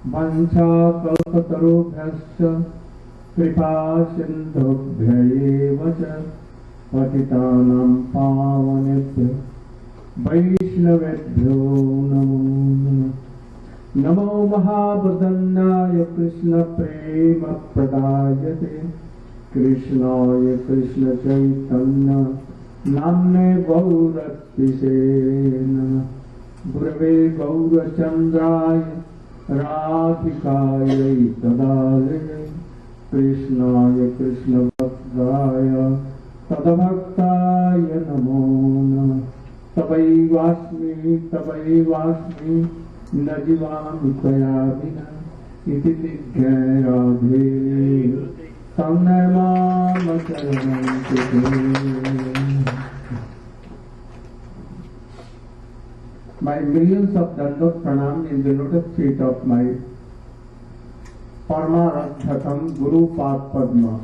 वंशाकल्पतरुभ्यश्च कृपासिन्धुभ्यैव च पतितानां पावनेभ्यो वैष्णवेभ्यो नमो नमः। नमो महावदन्नाय कृष्णप्रेमप्रदायते कृष्णाय कृष्णचैतन्य नाम्ने गौरत्पिषे नमः। गुरवे गौरचन्द्राय राधिकायै तदालये कृष्णाय कृष्णभक्ताय तद्भक्ताय नमो नमः। तवैवास्मि न जीवामि त्वया विना इति विज्ञाय राधे तं नमामि शरणं ते। My millions of dandot pranam in the lotus feet of my Paramaradhatam Guru Pad Padma.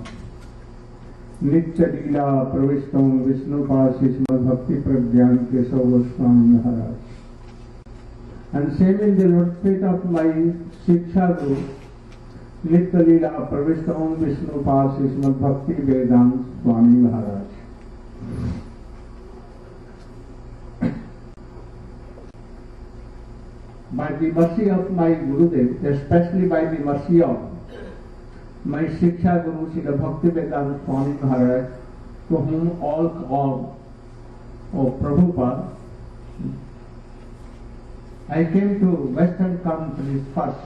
Nitya Leela Pravishtam Vishnu Pasishma Bhakti Pragyan Keshav Goswami Maharaj. And same in the lotus feet of my Shiksha Guru, Nitya Leela Pravishtam Vishnu Pasishma Bhakti Vedant Swami Maharaj. By the mercy of my Gurudev, especially by the mercy of my Shiksha Guru Srila Bhaktivedanta Swami Maharaj, to whom all call, O Prabhupada, I came to Western countries first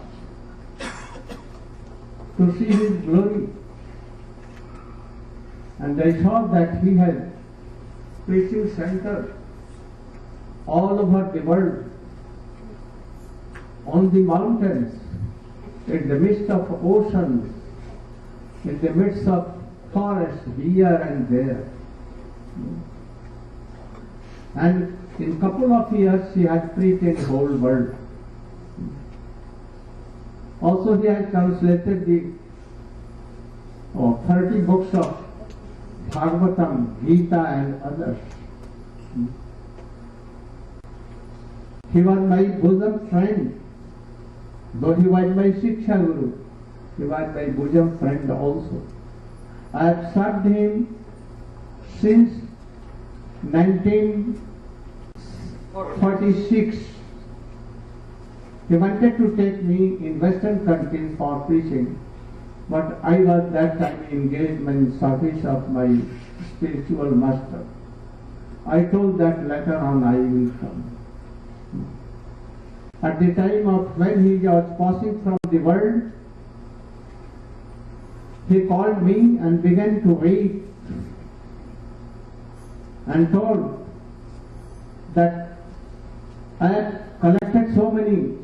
to see his glory, and I saw that he has preaching centers all over the world, on the mountains, in the midst of oceans, in the midst of forests here and there. And in couple of years he has preached in the whole world. Also he has translated the 30 books of Bhagavatam, Gita and others. He was my bosom friend. Though he was my Shiksha Guru, he was my bosom friend also. I have served him since 1946. He wanted to take me in Western countries for preaching, but I was that time engaged in service of my spiritual master. I told that later on I will come. At the time of when he was passing from the world, he called me and began to weep and told that I have collected so many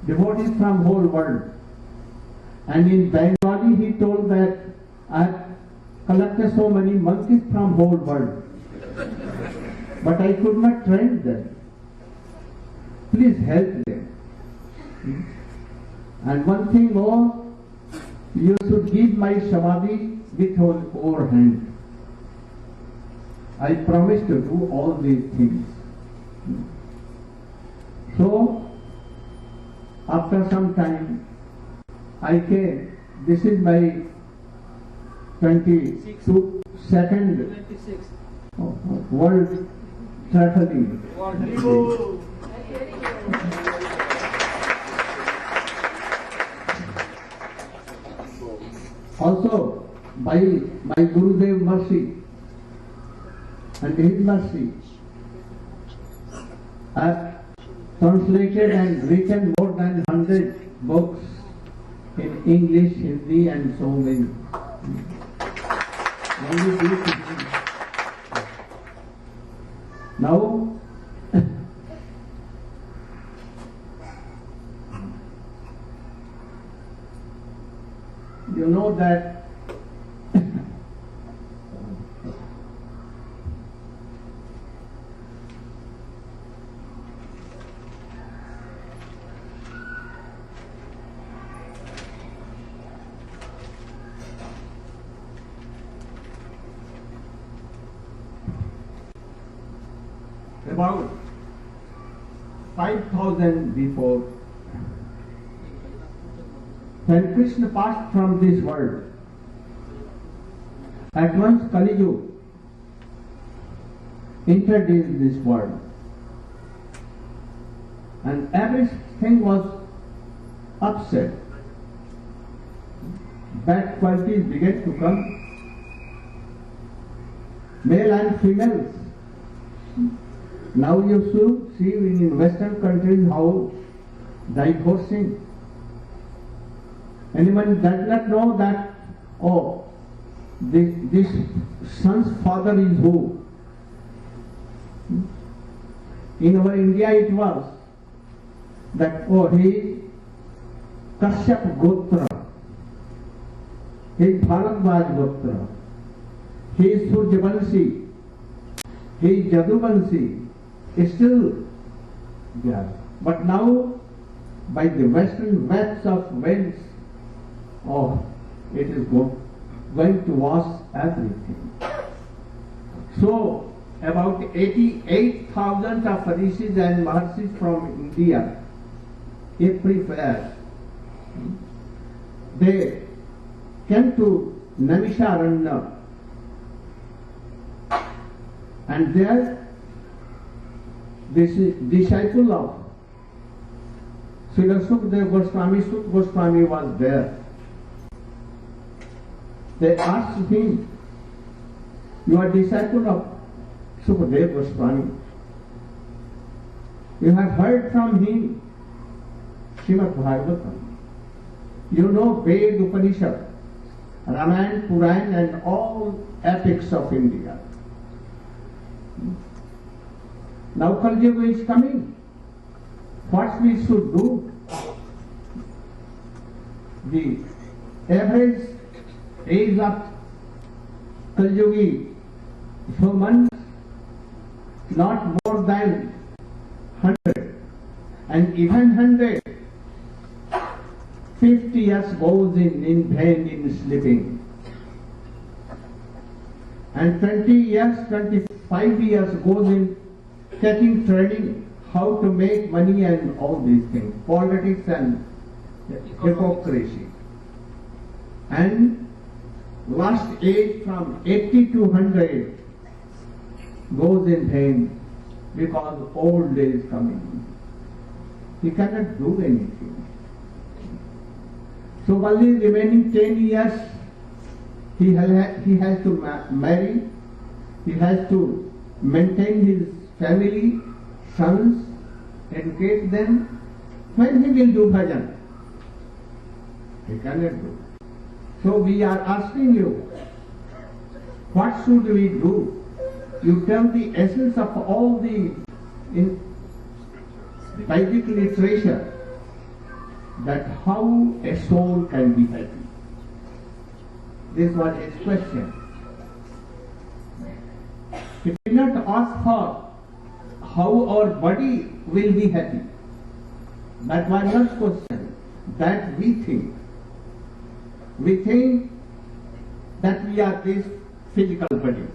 devotees from whole world, and in Bengali he told that I have collected so many monkeys from whole world, but I could not train them. Please help them. And one thing more, you should give my samadhi with your hand. I promise to do all these things. So, after some time, I came. This is my 22nd world traveling. Also, by my Gurudev mercy and his mercy, I have translated and written more than 100 books in English, Hindi and so many. Only these things. Now, you know that about 5,000 before When Krishna passed from this world, at once Kali Yuga entered in this world, and everything was upset. Bad qualities began to come, male and females. Now you should see in Western countries how divorcing. Anyone does not know that, oh, this son's father is who? In our India it was that, oh, he is Kashyap Gotra, he is Bharadwaj Gotra, he is Suryavanshi, he is Jaduvanshi, still there. But now, by the Western maps of Wales, oh, it is going to wash everything. So, about 88,000 of rishis and maharshis from India, everywhere, they came to Naimisharanya, and there this disciple of Srila Sukadeva Goswami, Sut Goswami was there. They asked him, you are disciple of Sukadeva Goswami. You have heard from him Srimad Bhagavatam. You know Ved, Upanishad, Ramayana, Purana and all epics of India. Now Kali Yuga is coming. What we should do? The average age of Kali Yuga human not more than 100, and even 150 years goes in vain in sleeping, and 20 years, 25 years goes in taking training, how to make money and all these things, politics and hypocrisy. And last age from 80 to 100 goes in vain because old age is coming. He cannot do anything. So only remaining 10 years he has to marry, he has to maintain his family, sons, educate them. When he will do bhajan? He cannot do. So we are asking you, what should we do? You tell the essence of all the Vedic literature, that how a soul can be happy. This was his question. He did not ask for how our body will be happy. That was not question. That we think. We think that we are this physical body.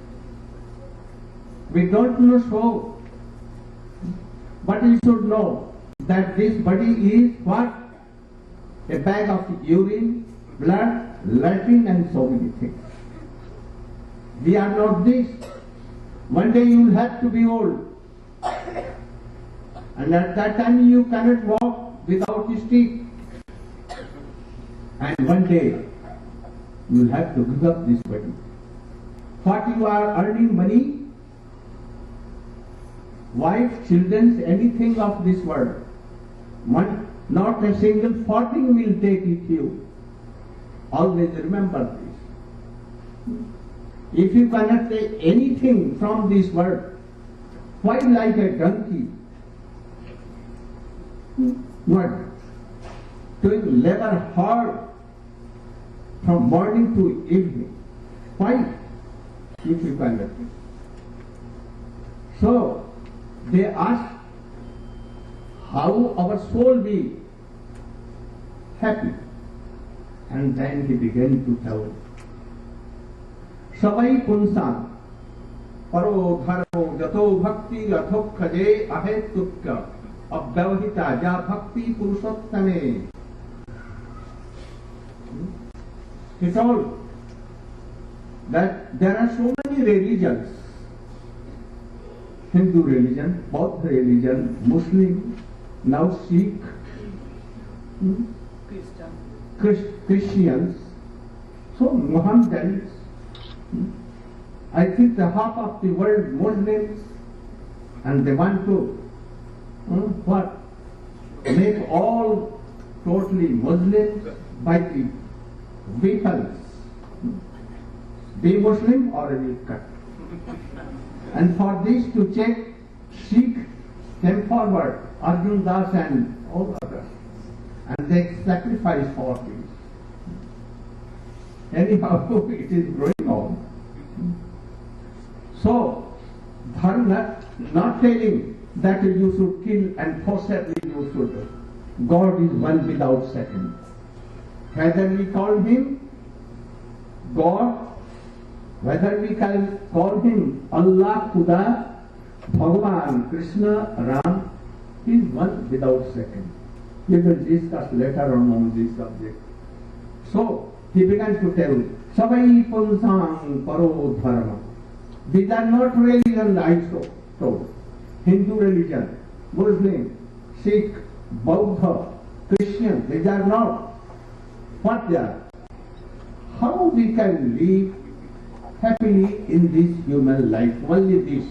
We don't know so. But we should know that this body is what? A bag of urine, blood, latrine and so many things. We are not this. One day you will have to be old. And at that time you cannot walk without a stick. And one day you will have to give up this body. What you are earning money, wife, children, anything of this world, not a single farthing will take with you. Always remember this. If you cannot take anything from this world, why like a donkey? What? Doing labor hard from morning to evening. Why? If you cannot. So, they asked how our soul be happy. And then he began to tell, Savai punsan, paro dharmo jato bhakti lathokhaje ahetukka abhyavahita ja bhakti purushottame. He told that there are so many religions, Hindu religion, Buddha religion, Muslim, now Sikh, Christians, so Mohammedans, I think the half of the world Muslims, and they want to what? Make all totally Muslims by the vehicles. Be Muslim or a will cut. And for this to check, Sikh came forward, Arjun Das and all others, and they sacrificed for this. Anyhow, it is growing on. So, Dharma not telling that you should kill and forcibly you should. God is one without second. Whether we call him God, whether we can call him Allah, Khuda, Bhagavan, Krishna, Ram, he is one without second. We will discuss later on this subject. So, he began to tell, Savai Punsang Paro Dharma. These are not religion, I told. Hindu religion, Muslim, Sikh, Buddha, Christian, these are not what they are. How we can live happily in this human life, only this.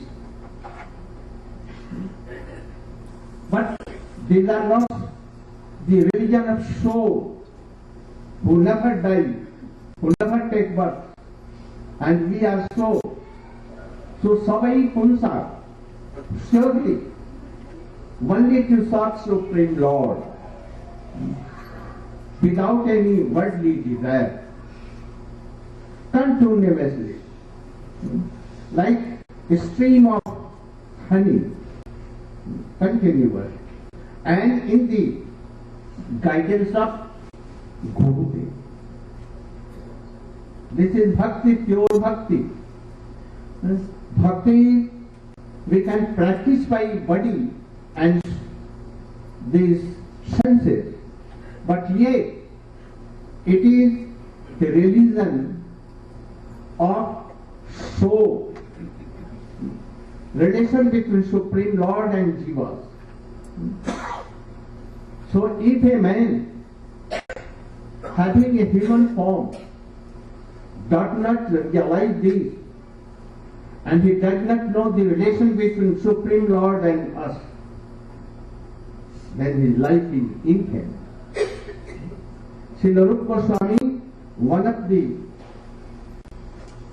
But these are not the religion of soul, who never die, who never take birth, and we are soul. So Savai Punsa, surely only to serve Supreme Lord, without any worldly desire, continuously, like a stream of honey, continuous, and in the guidance of Gurudev. This is bhakti, pure bhakti. Bhakti we can practice by body and these senses, but yet it is the religion of soul, relation between Supreme Lord and Jivas. So if a man having a human form does not realize this, and he does not know the relation between Supreme Lord and us, then his life is incomplete. Srila Rupa Goswami, one of the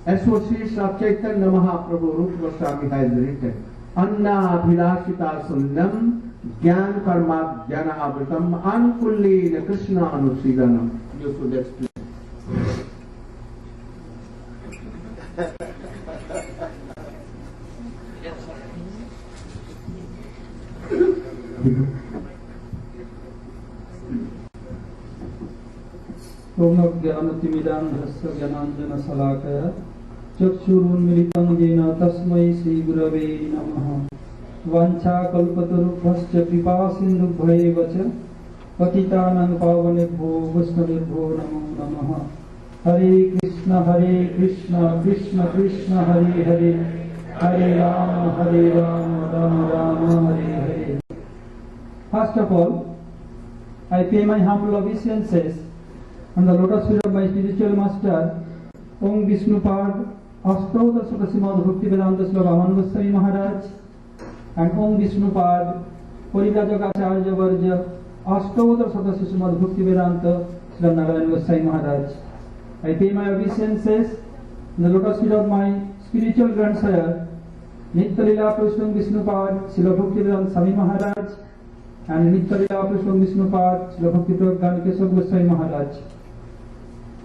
associates of Chaitanya Mahaprabhu, Rupa Goswami has written, Anna Abhilashita Sunnam Gyan Karma Jana Avritam Ankullina Krishna Anusidanam. You should explain. ज्ञानतिमिरान्धस्य ज्ञानाञ्जनशलाकया चक्षुरुन्मीलितं येन तस्मै श्रीगुरवे नमः। वाञ्छाकल्पतरुभ्यश्च कृपासिन्धुभ्यैव च पतितानां पावनेभ्यो वैष्णवेभ्यो नमो नमः। हरे कृष्ण कृष्ण कृष्ण हरे हरे, हरे Ram Ram Ram Hare Hare. First of all, I pay my humble obeisances on the lotus feet of my spiritual master, Om Vishnupad, Ashtoda Srimad Bhaktivedanta Sloka Aman Goswami Maharaj, and Om Vishnupad, Parivrajagacharya Varja, Ashtoda Srimad Bhaktivedanta Sloka Narayan Goswami Maharaj. I pay my obeisances on the lotus feet of my spiritual grandsire, Nitya-lila Purushottam Vishnupad, Srila Bhaktivedanta Swami Maharaj, and Nitya-lila Purushottam Vishnupad, Srila Bhaktivedanta Keshav Goswami Maharaj.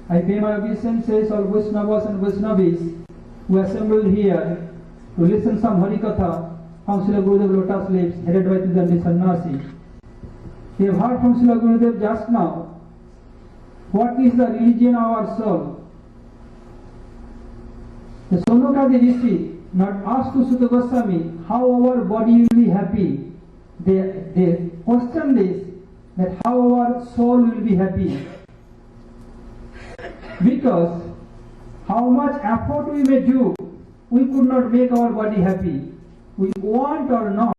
I pay my obeisances all Vaishnavas and Vaishnavis who assembled here to listen some Harikatha from Srila Gurudev Lotus lips, headed by Tidandi Sannyasi. We have heard from Srila Gurudev just now what is the religion of our soul. The Sonokadi Rishi not asked to Sutta Goswami how our body will be happy. They question this, that how our soul will be happy. Because how much effort we may do, we could not make our body happy. We want or not,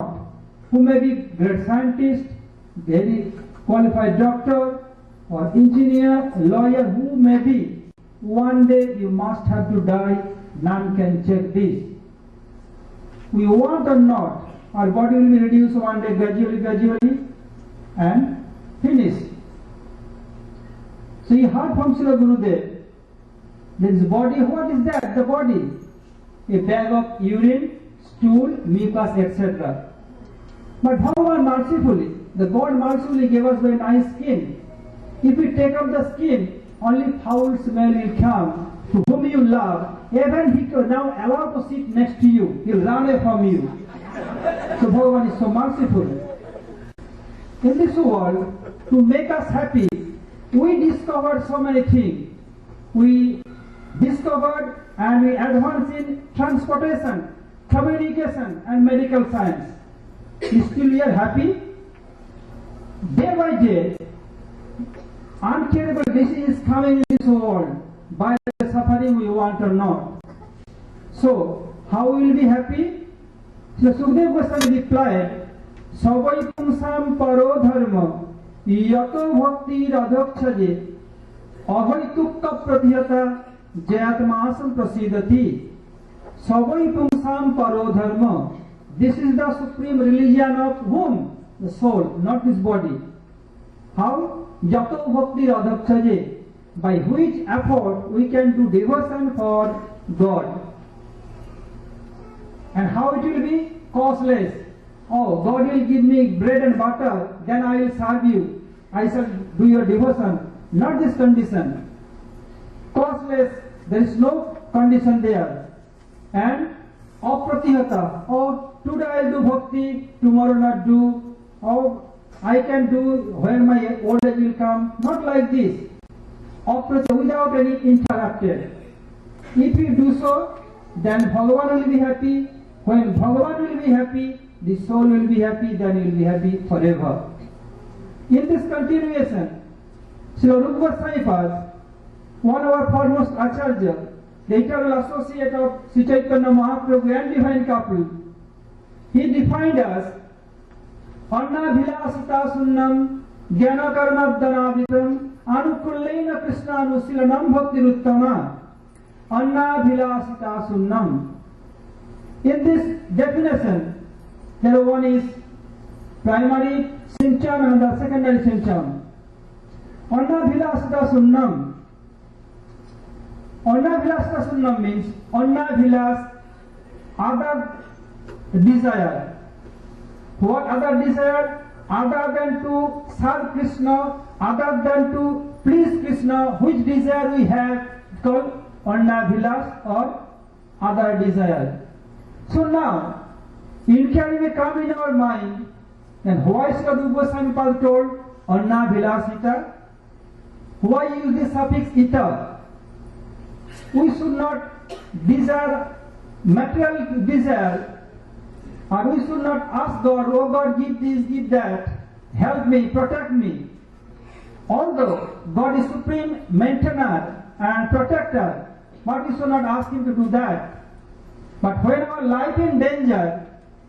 who may be great scientist, very qualified doctor, or engineer, lawyer, who may be, one day you must have to die, none can check this. We want or not, our body will be reduced one day gradually, and finish. So you heard from Srila Gurudev, there is body, what is that? The body. A bag of urine, stool, mucus, etc. But Bhagavan mercifully, the God mercifully gave us very nice skin. If we take up the skin, only foul smell will come. To whom you love, even he can now allow to sit next to you. He will run away from you. So Bhagavan is so merciful. In this world, to make us happy, we discovered so many things. We discovered and we advanced in transportation, communication and medical science. Still we are happy? Day by day, uncurable disease is coming in this world. By the suffering we want or not. So, how will we be happy? So Sukdev Goswami replied, Savai pungsam paro dharma yato bhakti radhakshaje ahaitukka pratyata jayatmasam prasidati. Savai pungsam paro dharma. This is the supreme religion of whom? The soul, not this body. How? Yato bhakti radhakshaje. By which effort we can do devotion for God. And how it will be? Costless. Oh, God will give me bread and butter, then I will serve you. I shall do your devotion. Not this condition. Costless, there is no condition there. And apratihata. Oh, today I will do bhakti, tomorrow not do. Oh, I can do when my old age will come. Not like this. Without any interrupted. If you do so, then Bhagavan will be happy. When Bhagavan will be happy, the soul will be happy, then you will be happy forever. In this continuation, Srila Rupa Goswami Pad, one of our foremost Acharya, the eternal associate of Sri Chaitanya Mahaprabhu and divine couple, he defined us Anna Bhilasita Sunnam Jnana Karmadhanaditam Anukullena Krishna Anusilanam Bhakti Ruttama Anna Bhilasita Sunnam. In this definition, there one is primary Sincham and the secondary Sincham. Anna Bhilasita Sunnam. Anna Bhilasita Sunnam means Anna Bhilas, other desire. What other desire? Other than to serve Krishna, other than to please Krishna, which desire we have called Anna Bhilas or other desire. So now, inquiry may come in our mind, and why Srila Rupa Goswami Pad told Anna Bhilasita? Why use the suffix ita? We should not desire material desire, or we should not ask God, oh God, give this, give that, help me, protect me. Although God is supreme maintainer and protector, but we should not ask Him to do that. But when our life in danger,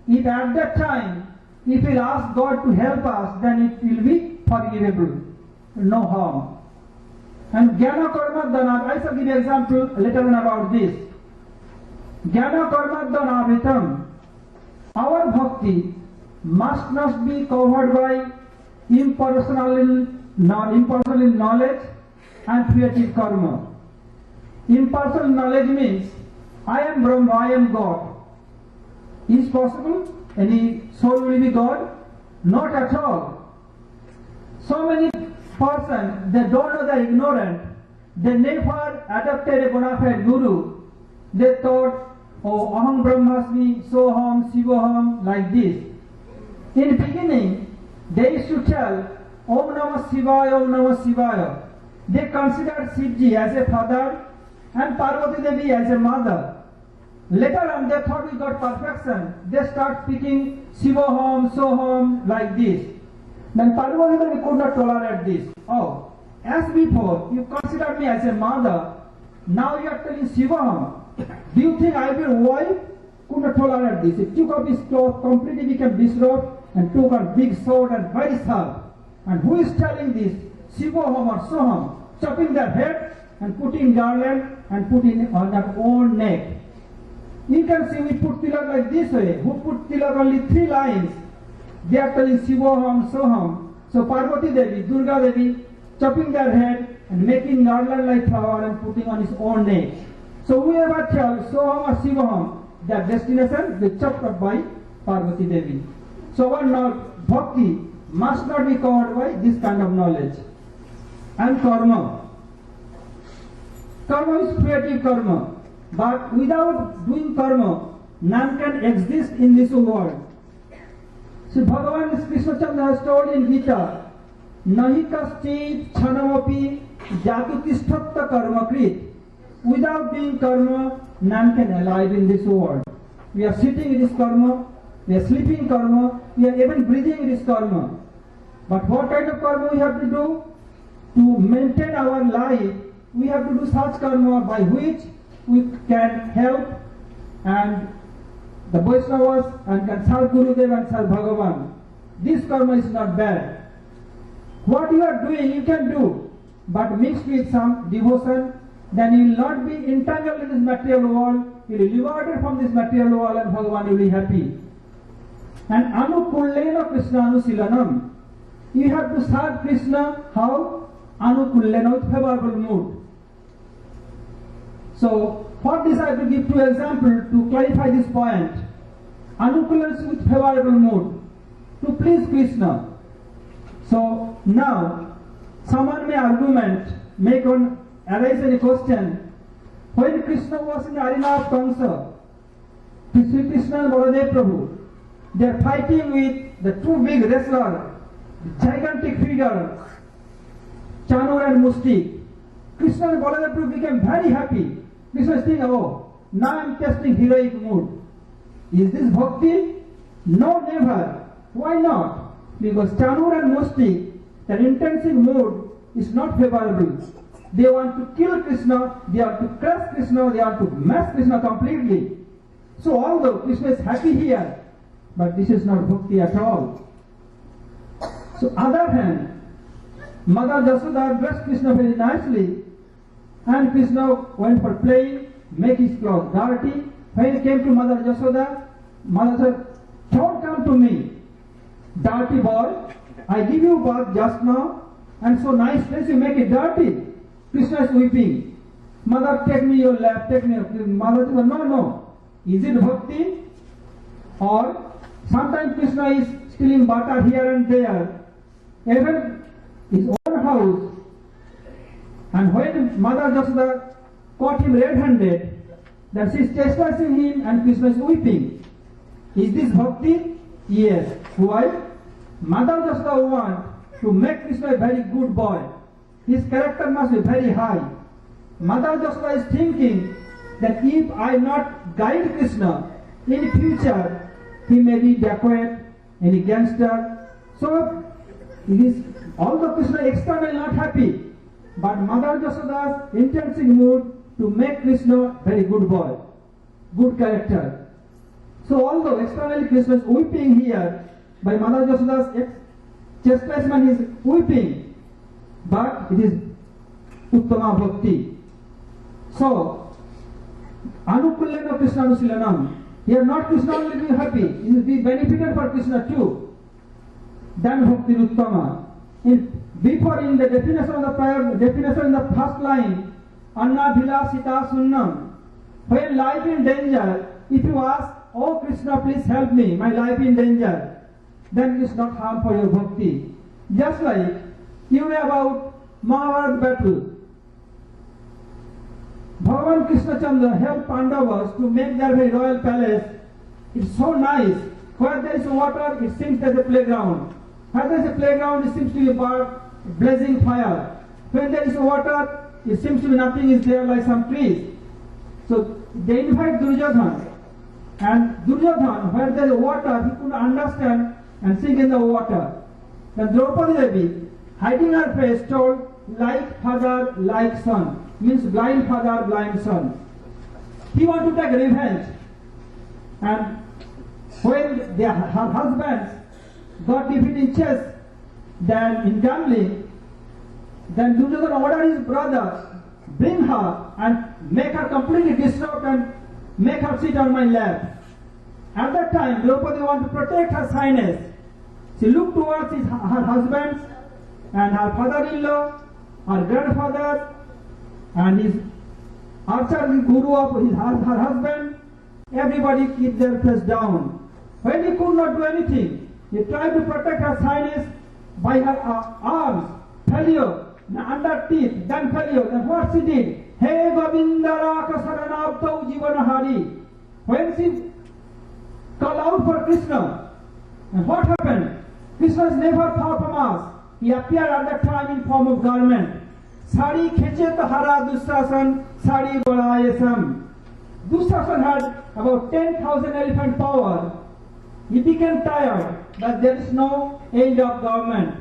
if at that time, if we ask God to help us, then it will be forgivable, no harm. And Jnana Karma Dhanat, I shall give you an example later on about this. Jnana Karma Dhanavritam. Our bhakti must not be covered by impersonal knowledge and creative karma. Impersonal knowledge means I am Brahma, I am God. Is possible? Any soul will be God? Not at all. So many persons, they don't know, they are ignorant. They never adopted a bona fide guru. They thought, oh, Aham Brahmasmi, Soham, Shivoham, like this. In the beginning, they used to tell, Om Namah Shivaya, Om Namah Shivaya. They considered Shivji as a father and Parvati Devi as a mother. Later on, they thought we got perfection. They start speaking Shivoham, Soham, like this. Then Parvati Devi could not tolerate this. Oh, as As before, you considered me as a mother. Now you are telling Shiva, do you think I will wife? Could not tolerate this. He took off his clothes, completely became disrobed, and took a big sword and very sharp. And who is telling this? Shivoham or Soham, chopping their head and putting garland and putting on their own neck. You can see we put tilak like this way. Who put tilak only 3 lines? They are telling Shivoham, Soham. So Parvati Devi, Durga Devi, chopping their head and making garland like flower and putting on his own neck. So whoever tells Soham or Shivoham, their destination will chopped up by Parvati Devi. So our bhakti must not be covered by this kind of knowledge. And karma. Karma is creative karma. But without doing karma, none can exist in this world. So Bhagavan Krishna Chandra has told in Gita, Nahi kaschit chanamapi jatutisthatta karma krit. Without doing karma, none can alive in this world. We are sitting in this karma, we are sleeping in karma, we are even breathing in this karma. But what kind of karma we have to do? To maintain our life, we have to do such karma by which we can help and the Vaishnavas and can serve Gurudev and serve Bhagavan. This karma is not bad. What you are doing, you can do, but mixed with some devotion, then you will not be entangled in this material world, you will be liberated from this material world and Bhagavan will be happy. And Anukullena Krishna Anusilanam. You have to serve Krishna how? Anukullena, with favorable mood. So, for this I have to give 2 examples to clarify this point. Anukullena with favorable mood, to please Krishna. So, now, someone may arise any question. When Krishna was in the arena of Kamsa, Sri Krishna and Baladev Prabhu, they are fighting with the 2 big wrestlers, gigantic figure, Chanur and Musti. Krishna and Baladev Prabhu became very happy. Krishna is thinking, oh, now I am testing heroic mood. Is this bhakti? No, never. Why not? Because Chanur and Musti, their intensive mood is not favorable. They want to kill Krishna, they want to crush Krishna, they want to mass Krishna completely. So although Krishna is happy here, but this is not bhakti at all. So other hand, Mother Jasoda dressed Krishna very nicely, and Krishna went for playing, make his clothes dirty. When he came to Mother Jasoda, Mother said, don't come to me, dirty boy, I give you bath just now, and so nice place you make it dirty. Krishna is weeping. Mother, take me your lap, take me your... Mother said, no. Is it bhakti? Or sometimes Krishna is stealing butter here and there, even his own house. And when Mother Jasoda caught him red-handed, that she is chastising him and Krishna is weeping. Is this bhakti? Yes. Why? Mother Jasoda wants to make Krishna a very good boy. His character must be very high. Mother Jasoda is thinking that if I not guide Krishna, in future he may be dacoit, any gangster. So it is, although Krishna externally not happy, but Mother Jasoda's intensive mood to make Krishna very good boy, good character. So although externally Krishna is weeping here, by Mother Jasoda's chastisement is weeping, but it is Uttama Bhakti. So, Anukullena Krishna Anusilanam. Here not Krishna only be happy, it will be benefited for Krishna too. Then Bhakti Uttama. Before in the definition of the prayer, definition in the first line, Anna Bhila Sita Sunnam. When life in danger, if you ask, oh Krishna, please help me, my life in danger, then it is not harm for your bhakti. Just like you know about Mahabharata battle. Bhagavan Krishna Chandra helped Pandavas to make their very royal palace. It's so nice. Where there is water, it seems there's a playground. Where there is a playground, it seems to be a blazing fire. When there is water, it seems to be nothing is there like some trees. So they invite Duryodhana. And Duryodhana, where there is water, he could understand and sink in the water. Then Draupadi Devi, hiding her face, told, like father, like son. Means blind father, blind son. He want to take revenge. And when her husband got defeated in chess, then in gambling, then Duryodhana ordered his brother, bring her and make her completely distraught and make her sit on my lap. At that time, Draupadi wanted to protect her shyness. She looked towards her husband and her father-in-law, her grandfather, and his archer guru of her husband. Everybody keep their face down. When he could not do anything, he tried to protect her shyness by her arms, failure, under teeth, then failure. Then what she did? Hey Govindara Saranabtau Jivanahari. When she called out for Krishna, and what happened? Krishna is never far from us. He appeared at that time in form of garment. Sari kheche tahara Dushrasan, sari balayasam. Dushrasan had about 10,000 elephant power. He became tired, but there is no end of government.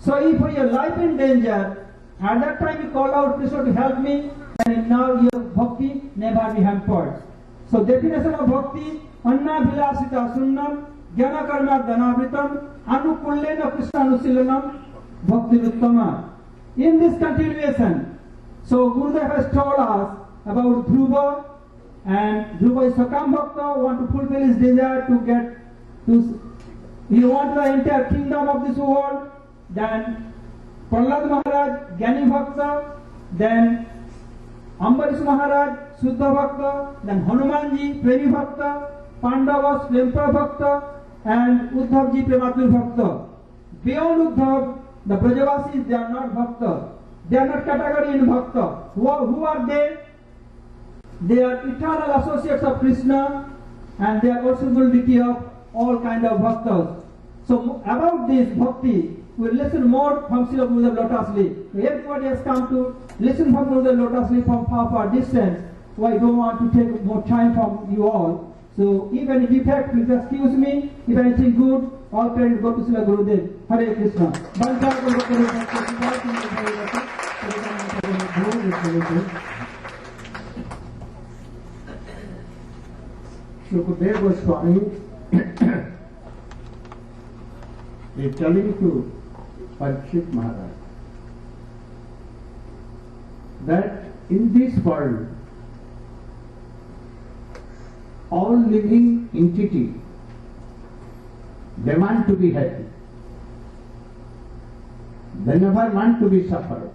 So if your life in danger, at that time you call out Krishna to help me, and now your bhakti never be hampered. So definition of bhakti, anna vilasita sunnam, jnana karma dhanavritam, anukullena Krishna anusilanam, bhakti uttama. In this continuation, so Gurudev has told us about Dhruva, and Dhruva is Sakam Bhakta, want to fulfill his desire to get to, he wants the entire kingdom of this world. Then Prahlad Maharaj, Jnani Bhakta, then Ambarish Maharaj, Suddha Bhakta, then Hanumanji, Premi Bhakta, Pandavas, Prempra Bhakta, and Uddhavji, Prematur Bhakta. Beyond Uddhav, the Brajavasis, they are not Bhakta. They are not category in Bhakta. Who are they? They are eternal associates of Krishna, and they are possibility of all kind of bhaktas. So about this bhakti, we will listen more from Srila Gurudev Lotus Leaf. Everybody has come to listen from Gurudev Lotus Leaf from far distance. So I don't want to take more time from you all. So if any defect, please excuse me. If anything good, all credit go to Srila Gurudev. Hare Krishna. Shukadeva Goswami is telling to Parikshit Maharaj that in this world, all living entity, they want to be happy. They never want to be suffered.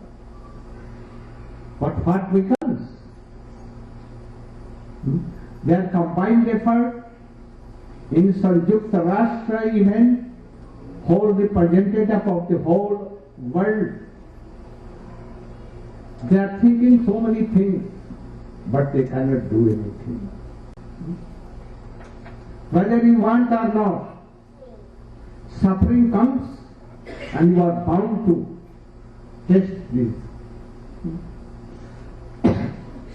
But what becomes? Their combined effort in Sanjukta Rashtra event, whole representative of the whole world, they are thinking so many things, but they cannot do anything. Whether you want or not, suffering comes and you are bound to test this.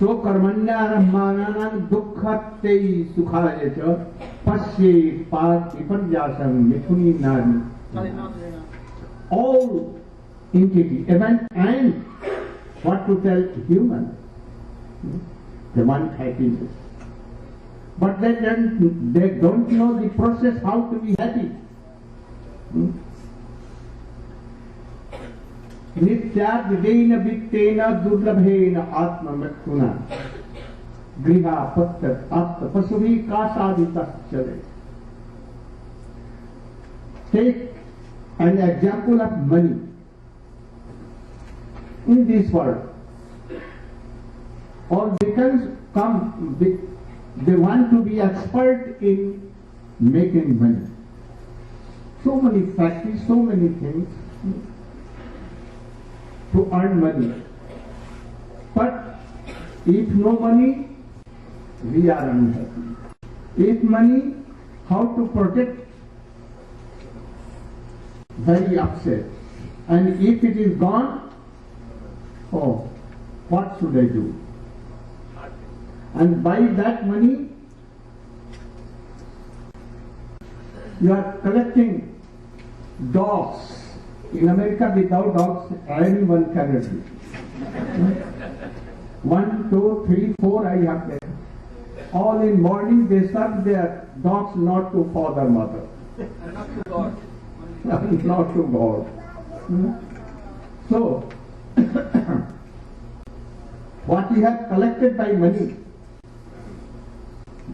So karmanyarahmananam dukkhatte sukhayacha pasye viparyasam mithuni nari. All entity, event and what to tell human, they want happiness. But they don't know the process how to be happy. Nityadvena vittena durlabhena atma mrityuna griha pattat atta pasubhi kasaditas. Take an example of money. In this world, all becomes come, they want to be expert in making money. So many factories, so many things to earn money. But if no money, we are unhappy. If money, how to protect? Very upset. And if it is gone, oh, what should I do? And by that money, you are collecting dogs In America, without dogs, anyone cannot do. 1, 2, 3, 4, I have there. All in morning, they serve their dogs not to father, mother. Not to God. Not to God. So, what you have collected by money,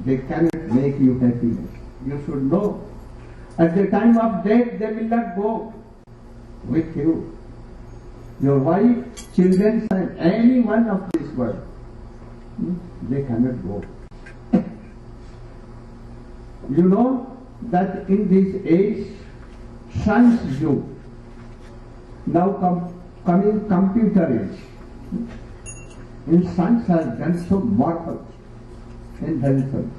they cannot make you happiness. You should know. At the time of death, they will not go with you. Your wife, children, and any one of this world, they cannot go. You know that in this age, science do. Now coming computer age. And science has done so marvelous inventions.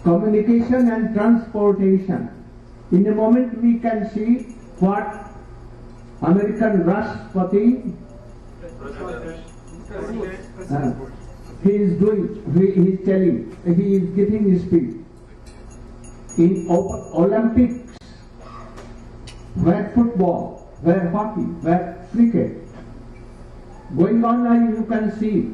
Communication and transportation. In a moment we can see what American Rashtrapati he is doing, he is telling, he is giving his speech. In Olympics, where football, where hockey, where cricket, going on you can see.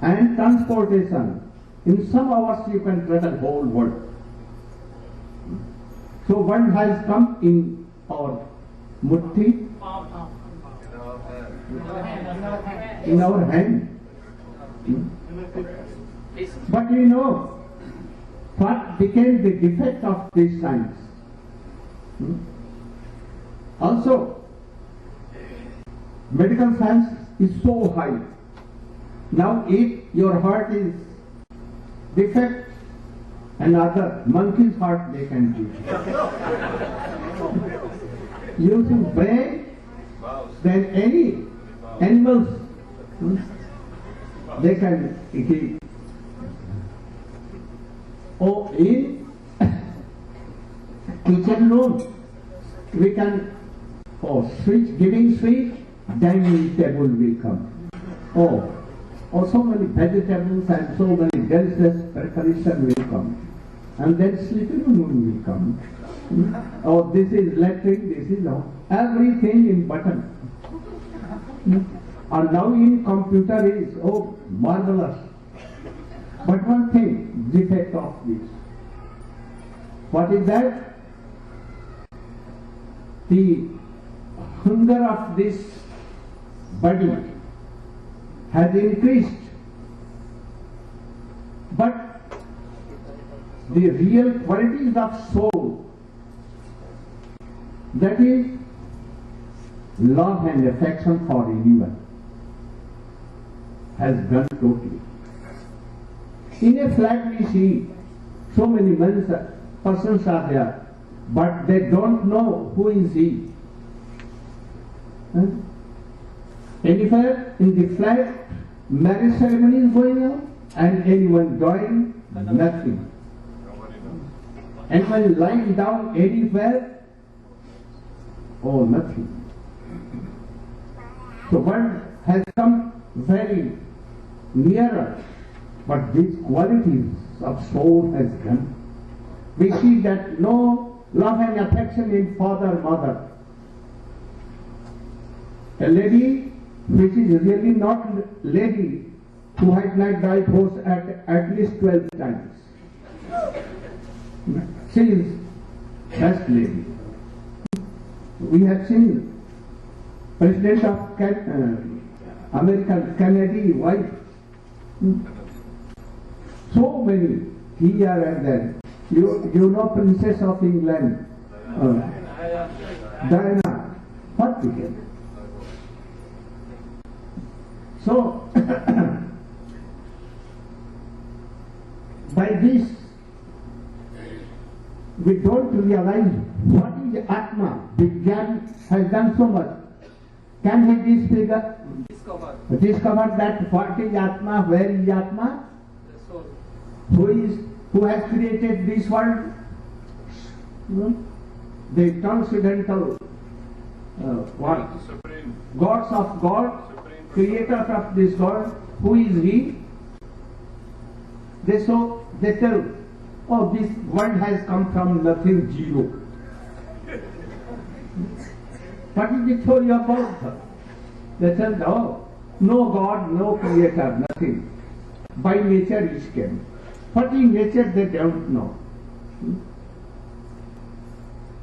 And transportation, in some hours you can travel whole world. So one has come in our mutti, in our hand. But you know what became the defect of this science? Also, medical science is so high. Now if your heart is defect, another monkey's heart they can do. Using brain, then any animals they can give. Oh, in kitchen room we can giving sweet, dining table will come. So many vegetables and so many delicious preparation will come. And then sleeping room will come. This is electric, this is everything in button. And now in computer is marvelous. But one thing, defect of this. What is that? The hunger of this body has increased, but the real qualities of soul, that is love and affection for anyone, has gone totally. In a flat we see so many persons are there, but they don't know who is he. Anywhere in the flat, marriage ceremony is going on, and anyone join, nothing. Anyone lying down anywhere, nothing. So one has come very nearer, but these qualities of soul has gone. We see that no love and affection in father, mother. A lady which is really not lady, who has not divorced at least 12 times. She is best lady. We have seen President of American Kennedy wife. So many here and there. You know Princess of England, Diana, what became? So, by this, we don't realize what is Atma. Vigyan has done so much. Can he discover that what is Atma, where is Atma? The soul. Who has created this world? The transcendental gods of God, creators of this world. Who is he? They tell oh, this world has come from nothing, zero. What is the theory of Buddha? They said, no God, no creator, nothing. By nature it came. What is nature they don't know.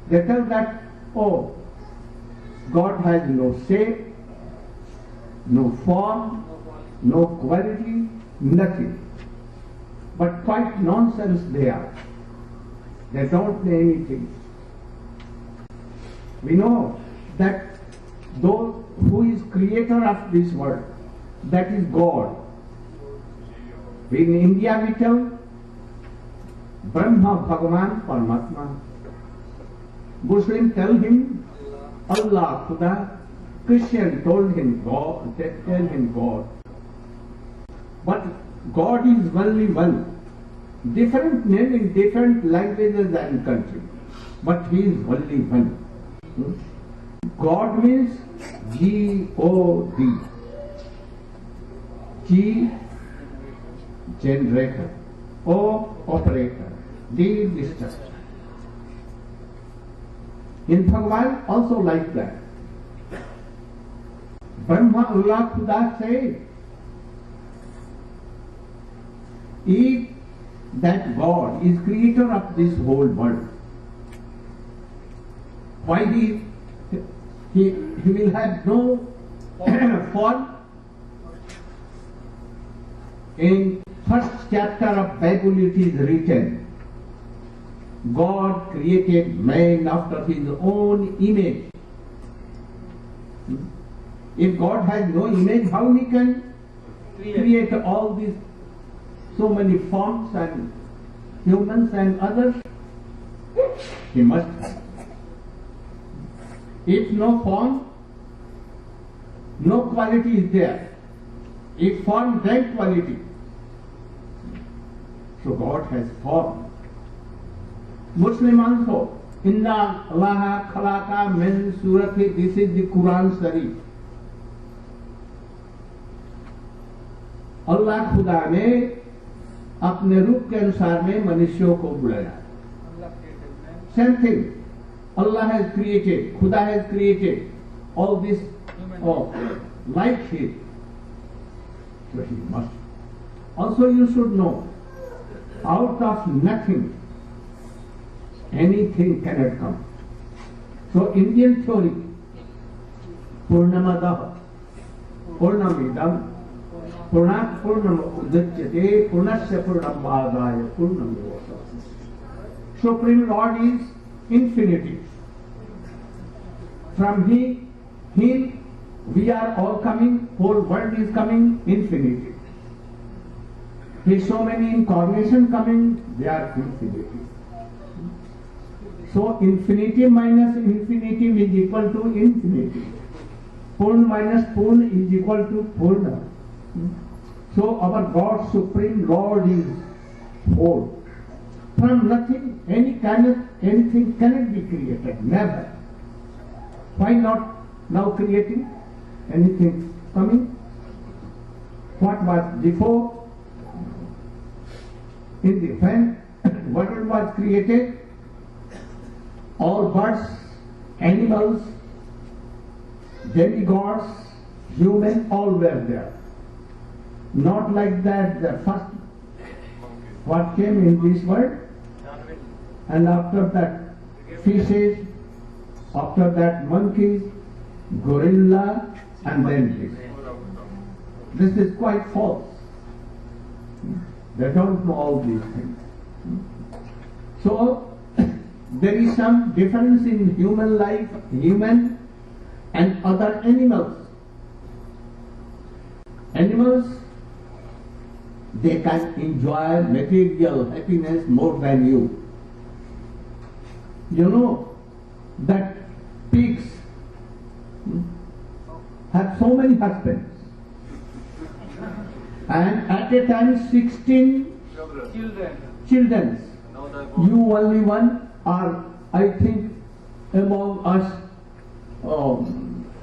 They tell that, oh, God has no shape, no form, no quality, nothing. But quite nonsense they are. They don't know anything. We know that those who is creator of this world, that is God. In India we tell Brahma, Bhagavan, Paramatma. Muslim tell him Allah, Khuda. Christian told him God, tell him God. But God is only one. Different name in different languages and countries. But He is only one. God means G-O-D. G, generator. O, operator. D, discharge. In Bhagavan also like that. Brahma, Allah, Khuda said, if that God is creator of this whole world, why he will have no form? In first chapter of Bible it is written, God created man after his own image. If God has no image, how he can create all these so many forms and humans and others? He must have. If no form, no quality is there. If form, then quality. So God has form. Muslim also, Inna Allah Khalaqa min surati, this is the Quran Sharif. अल्लाह खुदा ने अपने रूप के अनुसार में मनुष्यों को बुलाया. Same thing. Allah has created, Khuda has created all this like Him. So He must. Also you should know, out of nothing, anything cannot come. So Indian theory, Purnamadaha, Purnamidam, Purnat Purnam Udachyate, Purnasya Purnambhadaya, Purnamivasa. Supreme Lord is infinity. From Him we are all coming, whole world is coming, infinity. His so many incarnation coming, they are infinity. So infinity minus infinity is equal to infinity. Purna minus Purna is equal to Purna. So our God, Supreme Lord is whole. From nothing, anything cannot be created, never. Why not now creating anything coming? What was before? In the when world was created, all birds, animals, demigods, human, all were there. Not like that the first what came in this world, and after that fishes, after that monkeys, gorilla, and then this. This is quite false. They don't know all these things. So there is some difference in human life, human and other animals. Animals, they can enjoy material happiness more than you. You know that pigs have so many husbands, and at a time 16 children. You only one, or I think among us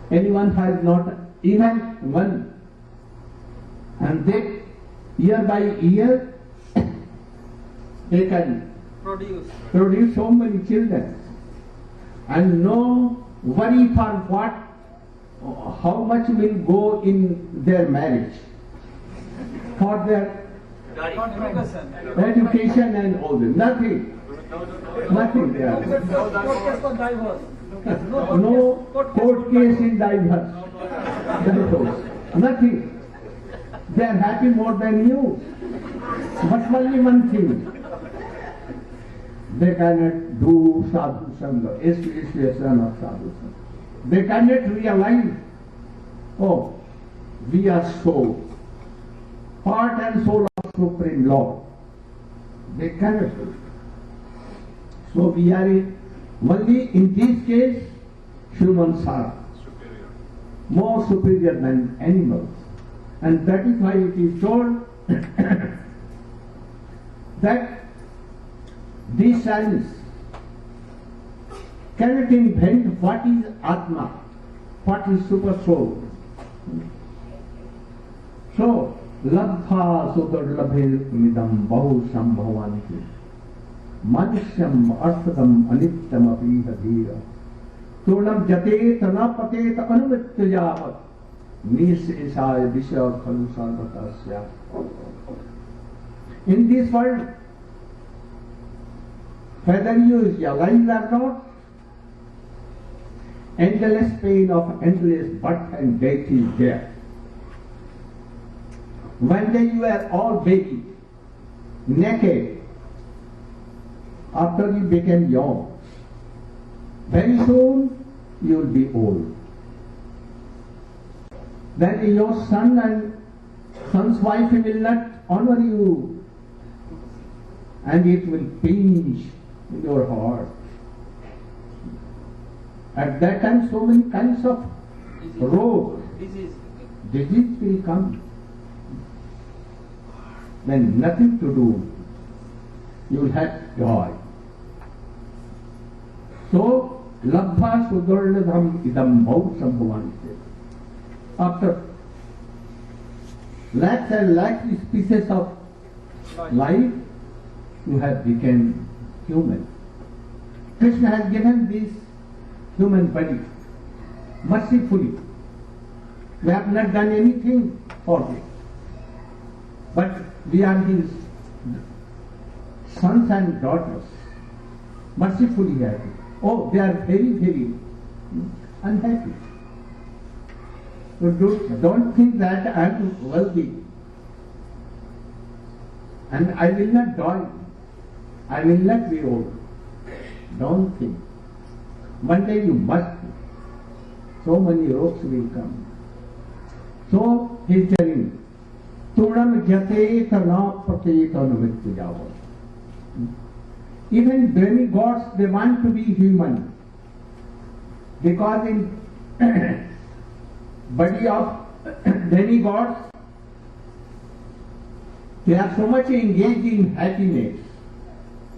anyone has not even one. And they year by year they can produce so many children, and no worry for what, how much will go in their marriage, for their education and all this. Nothing there. No court case in divorce. Nothing. They are happy more than you. But only one thing. They cannot do sadhu sangha, association of sadhu sangha. They cannot realize, oh, we are soul, part and soul of Supreme Lord. They cannot do it. So we are only in this case, humans are more superior than animals. And that is why it is told that this science cannot invent what is Atma, what is super soul. So, labdha sudurlabhe midam bahu sambhavanti manishyam arthadam anityam apiha dhira tulam jate tanapate anumityavat nisesaya vishya khalu sarvatasya. In this world, whether you realize or not, endless pain of endless birth and death is there. One day you are all baby, naked, after you become young. Very soon you will be old. Then your son and son's wife will not honor you, and it will pinch in your heart. At that time, so many kinds of disease will come. Then nothing to do. You will have joy. So, labdha sudurladham idam bhav sambhavanti. After lakhs and lakhs pieces of life, you have become human. Krishna has given this human body mercifully. We have not done anything for it. But we are his sons and daughters. Mercifully happy. Oh, they are very, very unhappy. So don't think that I am wealthy and I will not die. I will not be old. Don't think. One day you must be. So many rogues will come. So he is telling, Tunam jate na pateta numityavat. Even demigods, they want to be human. Because in body of demigods, they are so much engaged in happiness,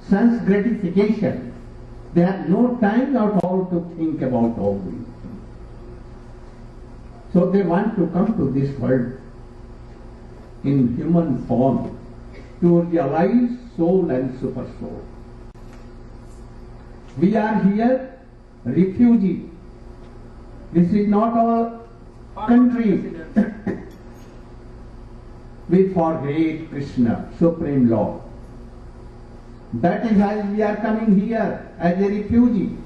sense gratification. They have no time at all to think about all these things. So they want to come to this world in human form to realize soul and super soul. We are here refugee. This is not our country. We forget Krishna, Supreme Lord. That is why we are coming here as a refugee.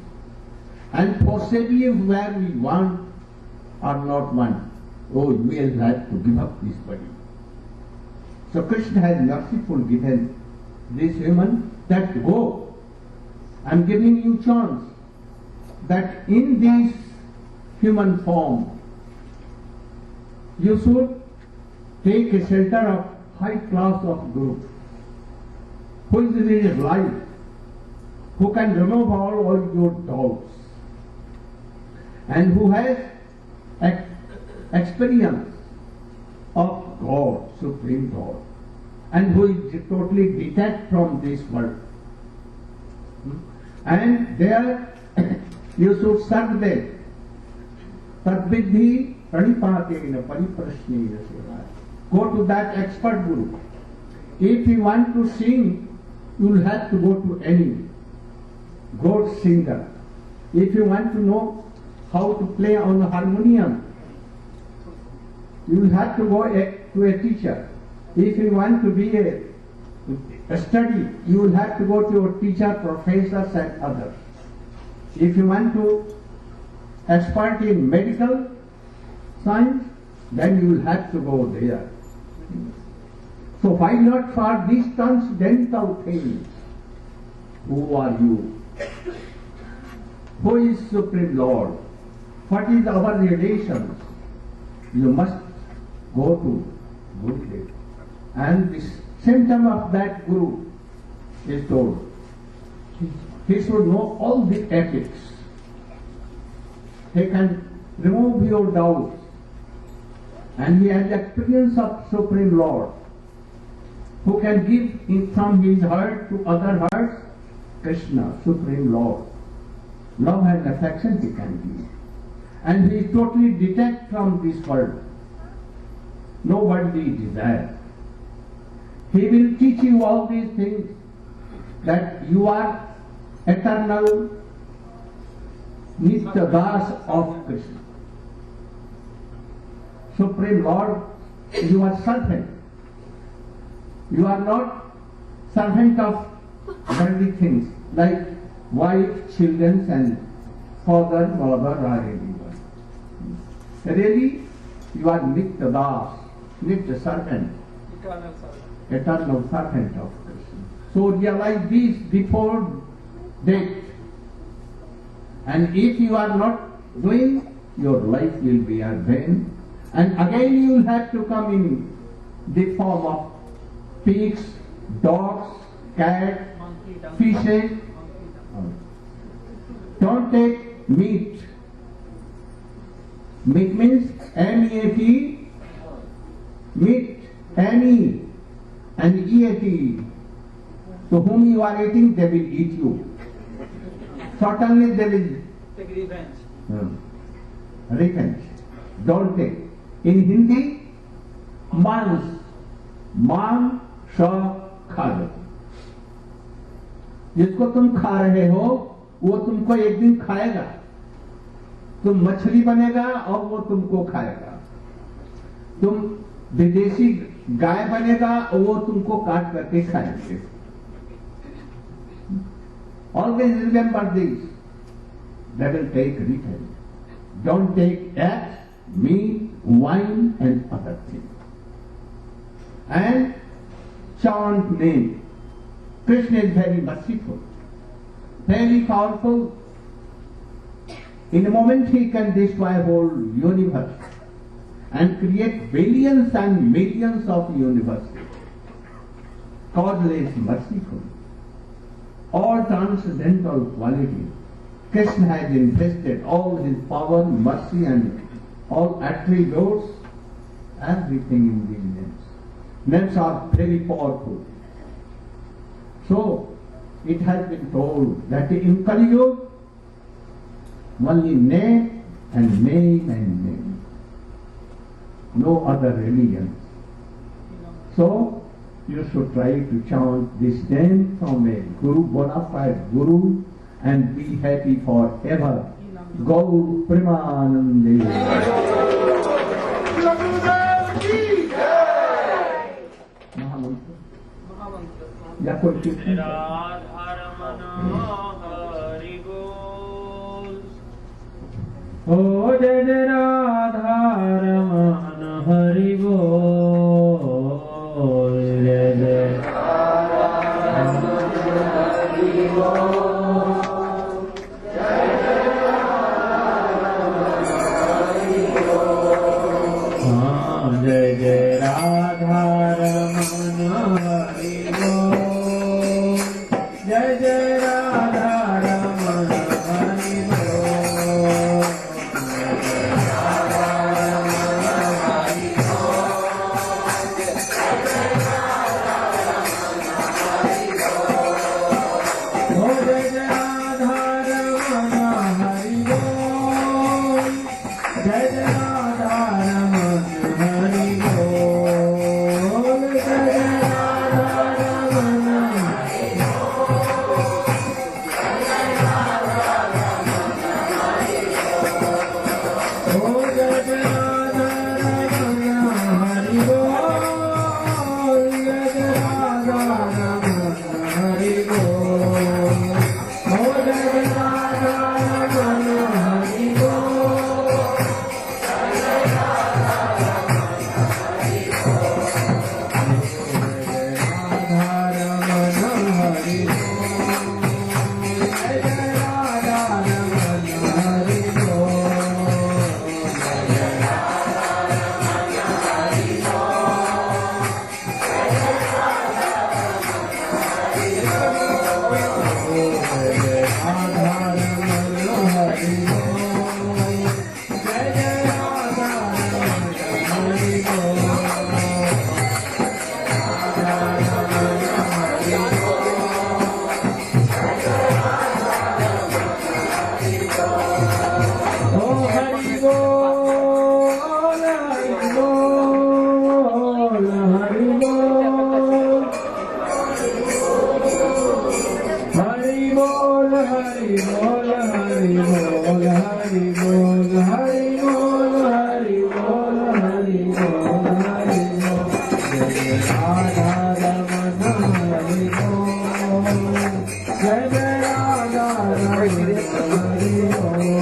And possibly where we want or not want, oh, we will have to give up this body. So Krishna has mercifully given this human that go. I am giving you chance that in this human form you should take a shelter of high class of group who is in his life, who can remove all your doubts and who has experience of God, Supreme God, and who is totally detached from this world. And there you should serve them. Tadvidhi pranipatena pariprashnena sevaya. Go to that expert guru. If you want to sing you'll have to go to any good singer. If you want to know how to play on a harmonium, you'll have to go to a teacher. If you want to be a study, you will have to go to your teacher, professors and others. If you want to expert in medical science, then you will have to go there. So why not for these transcendental things? Who are you? Who is Supreme Lord? What is our relations? You must go to Gurudev. And the symptom of that Guru is told. He should know all the ethics. He can remove your doubts. And he has experience of Supreme Lord, who can give from his heart to other hearts Krishna, Supreme Lord. Love and affection he can give. And he is totally detached from this world. No worldly desire. He will teach you all these things, that you are eternal Nitya Das of Krishna. Supreme Lord, you are servant. You are not servant of worldly things like wife, children and father, mother or anyone. Really, you are Nitya Das, Nitya servant. Eternal servant of Krishna. So realize this before death. And if you are not doing, your life will be a vain. And again you will have to come in the form of pigs, dogs, cats, fishes. Don't take meat. Meat means M-E-A-T, meat, M-E, and E-A-T. To whom you are eating, they will eat you. Certainly there is take revenge. Revenge. Don't take. In Hindi, मान खा लो. जिसको तुम खा रहे हो वो तुमको एक दिन खाएगा. तुम मछली बनेगा और वो तुमको खाएगा. तुम विदेशी गाय बनेगा और वो तुमको काट करके खाएंगे. Always remember this. They will take revenge. Don't take eggs, meat, wine and other things. And chant name. Krishna is very merciful, very powerful. In a moment he can destroy whole universe and create billions and millions of universes. God is merciful. All transcendental quality. Krishna has invested all his power, mercy and all attributes, everything in these names. Names are very powerful. So, it has been told that in Kali Yuga, only name and name and name. No other religion. So, you should try to chant this name from a Guru, bona fide Guru, and be happy forever. Gaur Premanande. Mahamantra. या कोई कीर्तन ओ जय जय राधा रमन हरि बोल. जय जय राधा रमन हरि बोल. जय जय राधा रमन हरि बोल. जय जय राधा रमन हरि बोल. ओ हरि बोल हरि बोल हरि बोल हरि बोल हरि बोल हरि बोल हरि बोल हरि बोल हरि बोल हरि बोल हरि बोल राधा रमण हरि बोल जय जय राधा रमण हरि बोल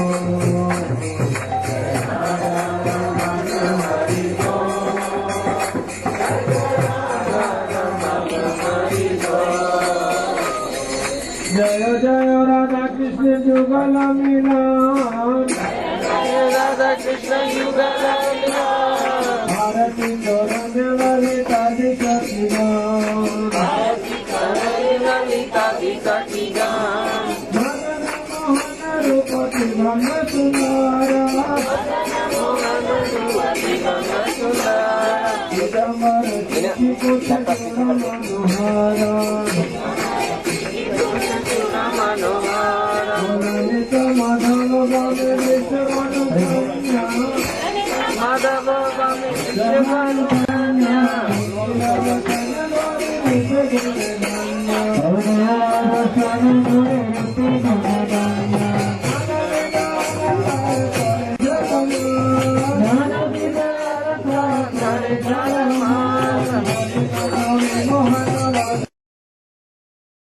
जय जय राधा कृष्ण जुगल मिलन राधा कृष्ण युगल मिलन भारती चरण ललिता दिशतीगान भारती चरण ललिता दिशतीगान मदन मोहन रूपति भंग सुंदरा मोहन रूपति भंग सुंदरा चिदंबर चिति कुछ मनोहरा मनोहर ललित माधव बाबे विश्ववन माधव कन्या